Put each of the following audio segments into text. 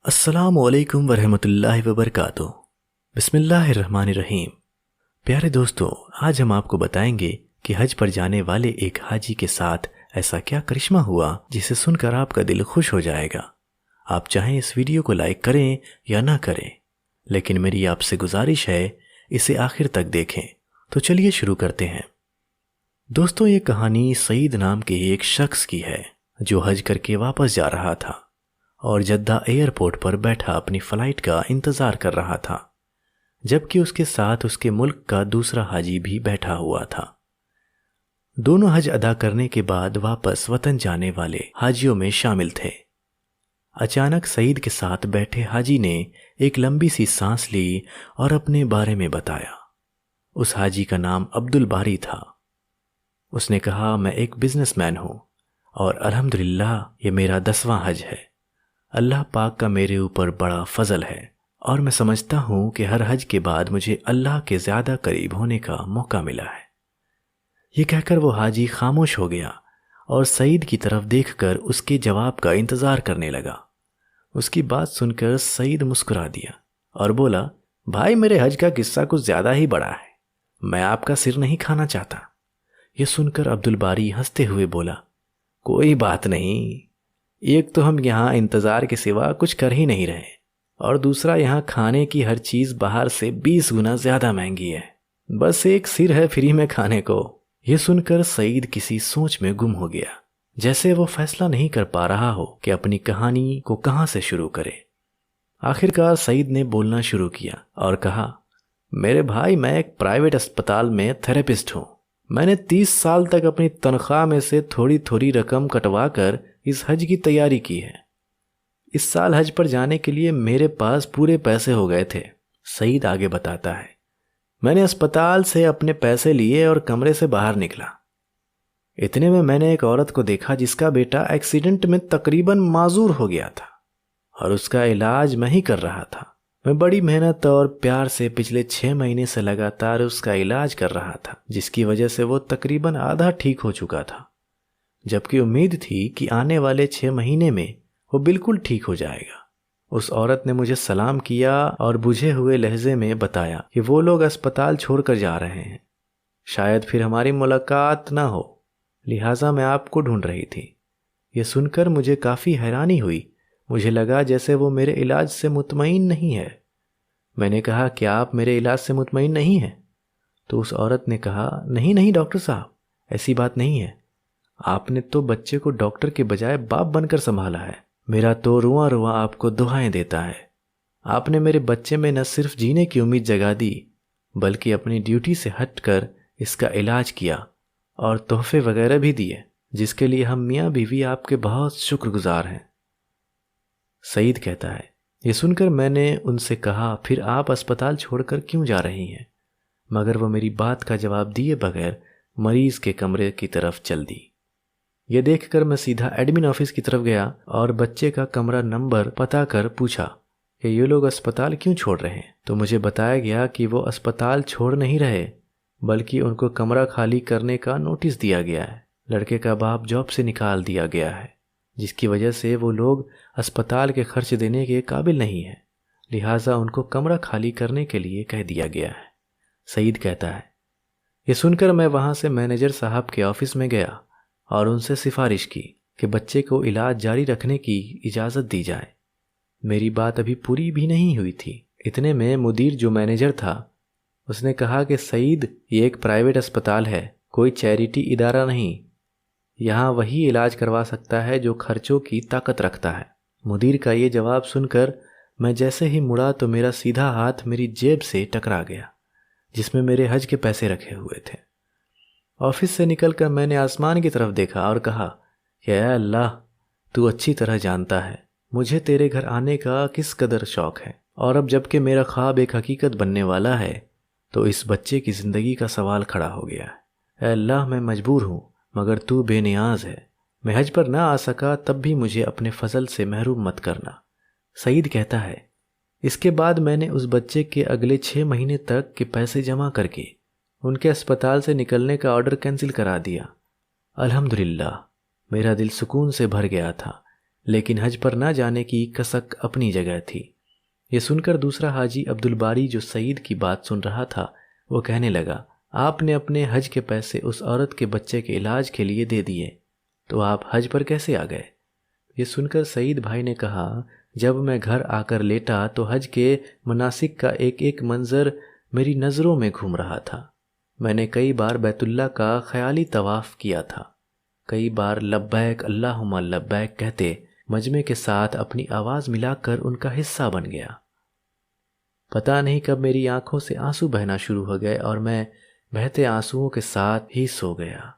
अस्सलामुअलैकुम वरहमतुल्लाहि वबरकातुह। बिस्मिल्लाहिर्रहमानिर्रहीम। प्यारे दोस्तों, आज हम आपको बताएंगे कि हज पर जाने वाले एक हाजी के साथ ऐसा क्या करिश्मा हुआ जिसे सुनकर आपका दिल खुश हो जाएगा। आप चाहें इस वीडियो को लाइक करें या ना करें, लेकिन मेरी आपसे गुजारिश है इसे आखिर तक देखें। तो चलिए शुरू करते हैं। दोस्तों, ये कहानी सईद नाम के एक शख्स की है जो हज करके वापस जा रहा था और जद्दा एयरपोर्ट पर बैठा अपनी फ़्लाइट का इंतज़ार कर रहा था, जबकि उसके साथ उसके मुल्क का दूसरा हाजी भी बैठा हुआ था। दोनों हज अदा करने के बाद वापस वतन जाने वाले हाजियों में शामिल थे। अचानक सईद के साथ बैठे हाजी ने एक लंबी सी सांस ली और अपने बारे में बताया। उस हाजी का नाम अब्दुल बारी था। उसने कहा, मैं एक बिजनेसमैन हूँ और अल्हम्दुलिल्लाह ये मेरा 10वां हज है। अल्लाह पाक का मेरे ऊपर बड़ा फजल है और मैं समझता हूँ कि हर हज के बाद मुझे अल्लाह के ज़्यादा करीब होने का मौका मिला है। ये कहकर वो हाजी खामोश हो गया और सईद की तरफ देखकर उसके जवाब का इंतज़ार करने लगा। उसकी बात सुनकर सईद मुस्कुरा दिया और बोला, भाई मेरे हज का किस्सा कुछ ज़्यादा ही बड़ा है, मैं आपका सिर नहीं खाना चाहता। यह सुनकर अब्दुल बारी हंसते हुए बोला, कोई बात नहीं, एक तो हम यहाँ इंतज़ार के सिवा कुछ कर ही नहीं रहे और दूसरा यहाँ खाने की हर चीज़ बाहर से 20 गुना ज़्यादा महंगी है। बस एक सिर है फ्री में खाने को। यह सुनकर सईद किसी सोच में गुम हो गया, जैसे वो फैसला नहीं कर पा रहा हो कि अपनी कहानी को कहाँ से शुरू करे। आखिरकार सईद ने बोलना शुरू किया और कहा, मेरे भाई, मैं एक प्राइवेट अस्पताल में थेरेपिस्ट हूँ। मैंने 30 साल तक अपनी तनख्वाह में से थोड़ी थोड़ी रकम कटवा कर इस हज की तैयारी की है। इस साल हज पर जाने के लिए मेरे पास पूरे पैसे हो गए थे। सईद आगे बताता है, मैंने अस्पताल से अपने पैसे लिए और कमरे से बाहर निकला। इतने में मैंने एक औरत को देखा जिसका बेटा एक्सीडेंट में तकरीबन माजूर हो गया था और उसका इलाज मैं ही कर रहा था। मैं बड़ी मेहनत और प्यार से पिछले 6 महीने से लगातार उसका इलाज कर रहा था, जिसकी वजह से वो तकरीबन आधा ठीक हो चुका था, जबकि उम्मीद थी कि आने वाले 6 महीने में वो बिल्कुल ठीक हो जाएगा। उस औरत ने मुझे सलाम किया और बुझे हुए लहजे में बताया कि वो लोग अस्पताल छोड़कर जा रहे हैं, शायद फिर हमारी मुलाकात ना हो, लिहाजा मैं आपको ढूंढ रही थी। ये सुनकर मुझे काफ़ी हैरानी हुई। मुझे लगा जैसे वो मेरे इलाज से मुतमईन नहीं है। मैंने कहा, क्या आप मेरे इलाज से मुतमईन नहीं हैं? तो उस औरत ने कहा, नहीं नहीं डॉक्टर साहब, ऐसी बात नहीं है। आपने तो बच्चे को डॉक्टर के बजाय बाप बनकर संभाला है। मेरा तो रुआ रुआ आपको दुआएं देता है। आपने मेरे बच्चे में न सिर्फ जीने की उम्मीद जगा दी, बल्कि अपनी ड्यूटी से हटकर इसका इलाज किया और तोहफे वगैरह भी दिए, जिसके लिए हम मियाँ बीवी आपके बहुत शुक्रगुजार हैं। सईद कहता है, ये सुनकर मैंने उनसे कहा, फिर आप अस्पताल छोड़कर क्यों जा रही हैं? मगर वो मेरी बात का जवाब दिए बगैर मरीज के कमरे की तरफ चल दी। ये देखकर मैं सीधा एडमिन ऑफिस की तरफ गया और बच्चे का कमरा नंबर पता कर पूछा कि ये लोग अस्पताल क्यों छोड़ रहे हैं। तो मुझे बताया गया कि वो अस्पताल छोड़ नहीं रहे, बल्कि उनको कमरा खाली करने का नोटिस दिया गया है। लड़के का बाप जॉब से निकाल दिया गया है, जिसकी वजह से वो लोग अस्पताल के खर्च देने के काबिल नहीं है, लिहाजा उनको कमरा खाली करने के लिए कह दिया गया है। सईद कहता है, ये सुनकर मैं वहाँ से मैनेजर साहब के ऑफिस में गया और उनसे सिफारिश की कि बच्चे को इलाज जारी रखने की इजाज़त दी जाए। मेरी बात अभी पूरी भी नहीं हुई थी। इतने में मुदीर, जो मैनेजर था, उसने कहा कि सईद, ये एक प्राइवेट अस्पताल है, कोई चैरिटी इदारा नहीं। यहाँ वही इलाज करवा सकता है जो खर्चों की ताकत रखता है। मुदीर का ये जवाब सुनकर मैं जैसे ही मुड़ा तो मेरा सीधा हाथ मेरी जेब से टकरा गया, जिसमें मेरे हज के पैसे रखे हुए थे। ऑफिस से निकलकर मैंने आसमान की तरफ देखा और कहा कि ऐ अल्लाह, तू अच्छी तरह जानता है मुझे तेरे घर आने का किस कदर शौक़ है, और अब जबकि मेरा ख्वाब एक हकीकत बनने वाला है तो इस बच्चे की ज़िंदगी का सवाल खड़ा हो गया है। ऐ अल्लाह, मैं मजबूर हूँ, मगर तू बेनियाज है। मैं हज पर ना आ सका तब भी मुझे अपने फजल से महरूम मत करना। सईद कहता है, इसके बाद मैंने उस बच्चे के अगले 6 महीने तक के पैसे जमा करके उनके अस्पताल से निकलने का ऑर्डर कैंसिल करा दिया। अल्हम्दुलिल्लाह, मेरा दिल सुकून से भर गया था लेकिन हज पर ना जाने की कसक अपनी जगह थी। ये सुनकर दूसरा हाजी अब्दुल बारी, जो सईद की बात सुन रहा था, वो कहने लगा, आपने अपने हज के पैसे उस औरत के बच्चे के इलाज के लिए दे दिए, तो आप हज पर कैसे आ गए? ये सुनकर सईद भाई ने कहा, जब मैं घर आकर लेटा तो हज के मनासिक का एक एक मंजर मेरी नज़रों में घूम रहा था। मैंने कई बार बैतुल्ला का ख्याली तवाफ़ किया था। कई बार लब्बैक अल्लाहुम्मा लब्बैक कहते मजमे के साथ अपनी आवाज़ मिलाकर उनका हिस्सा बन गया। पता नहीं कब मेरी आंखों से आंसू बहना शुरू हो गए और मैं बहते आंसुओं के साथ ही सो गया।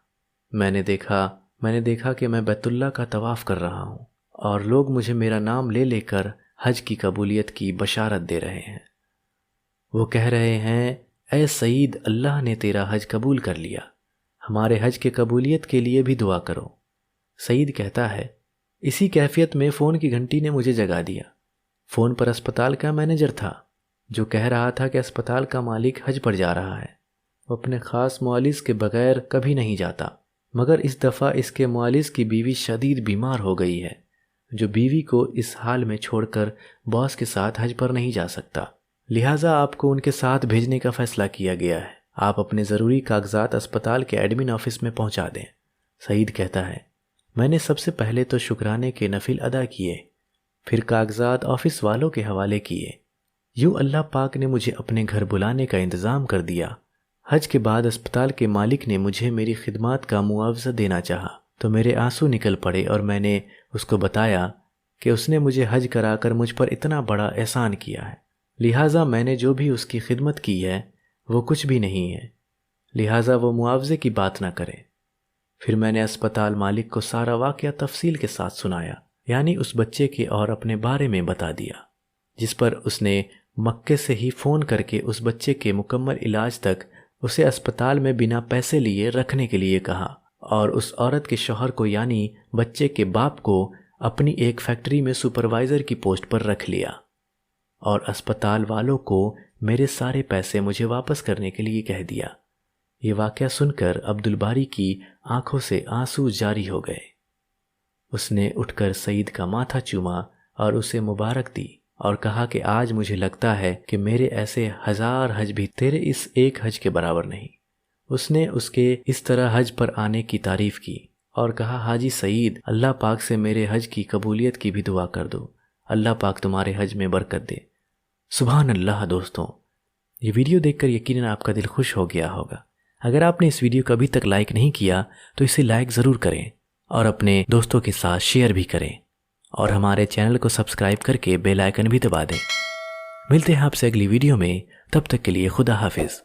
मैंने देखा कि मैं बैतुल्ला का तवाफ़ कर रहा हूँ और लोग मुझे मेरा नाम ले लेकर हज की कबूलियत की बशारत दे रहे हैं। वो कह रहे हैं, ऐ सईद, अल्लाह ने तेरा हज कबूल कर लिया, हमारे हज के कबूलियत के लिए भी दुआ करो। सईद कहता है, इसी कैफियत में फ़ोन की घंटी ने मुझे जगा दिया। फ़ोन पर अस्पताल का मैनेजर था, जो कह रहा था कि अस्पताल का मालिक हज पर जा रहा है। वो अपने ख़ास मुआलिज के बग़ैर कभी नहीं जाता, मगर इस दफ़ा इसके मुआलिज की बीवी शदीद बीमार हो गई है, जो बीवी को इस हाल में छोड़कर बॉस के साथ हज पर नहीं जा सकता। लिहाजा आपको उनके साथ भेजने का फ़ैसला किया गया है। आप अपने ज़रूरी कागजात अस्पताल के एडमिन ऑफिस में पहुंचा दें। सईद कहता है, मैंने सबसे पहले तो शुक्राने के नफिल अदा किए, फिर कागजात ऑफिस वालों के हवाले किए। यूँ अल्लाह पाक ने मुझे अपने घर बुलाने का इंतज़ाम कर दिया। हज के बाद अस्पताल के मालिक ने मुझे मेरी खिदमत का मुआवजा देना चाहा, तो मेरे आंसू निकल पड़े और मैंने उसको बताया कि उसने मुझे हज कराकर मुझ पर इतना बड़ा एहसान किया है, लिहाजा मैंने जो भी उसकी खिदमत की है वो कुछ भी नहीं है, लिहाजा वो मुआवजे की बात ना करे। फिर मैंने अस्पताल मालिक को सारा वाक़या तफसील के साथ सुनाया, यानी उस बच्चे के और अपने बारे में बता दिया, जिस पर उसने मक्के से ही फ़ोन करके उस बच्चे के मुकम्मल इलाज तक उसे अस्पताल में बिना पैसे लिए रखने के लिए कहा और उस औरत के शौहर को, यानी बच्चे के बाप को, अपनी एक फैक्ट्री में सुपरवाइज़र की पोस्ट पर रख लिया और अस्पताल वालों को मेरे सारे पैसे मुझे वापस करने के लिए कह दिया। ये वाक़या सुनकर अब्दुल बारी की आंखों से आंसू जारी हो गए। उसने उठकर सईद का माथा चूमा और उसे मुबारक दी और कहा कि आज मुझे लगता है कि मेरे ऐसे 1000 हज भी तेरे इस एक हज के बराबर नहीं। उसने उसके इस तरह हज पर आने की तारीफ़ की और कहा, हाजी सईद, अल्लाह पाक से मेरे हज की कबूलियत की भी दुआ कर दो, अल्लाह पाक तुम्हारे हज में बरकत दे। सुभान अल्लाह। दोस्तों, ये वीडियो देखकर यकीनन आपका दिल खुश हो गया होगा। अगर आपने इस वीडियो को अभी तक लाइक नहीं किया तो इसे लाइक ज़रूर करें और अपने दोस्तों के साथ शेयर भी करें और हमारे चैनल को सब्सक्राइब करके बेल आइकन भी दबा दें। मिलते हैं आपसे अगली वीडियो में, तब तक के लिए खुदा हाफिज़।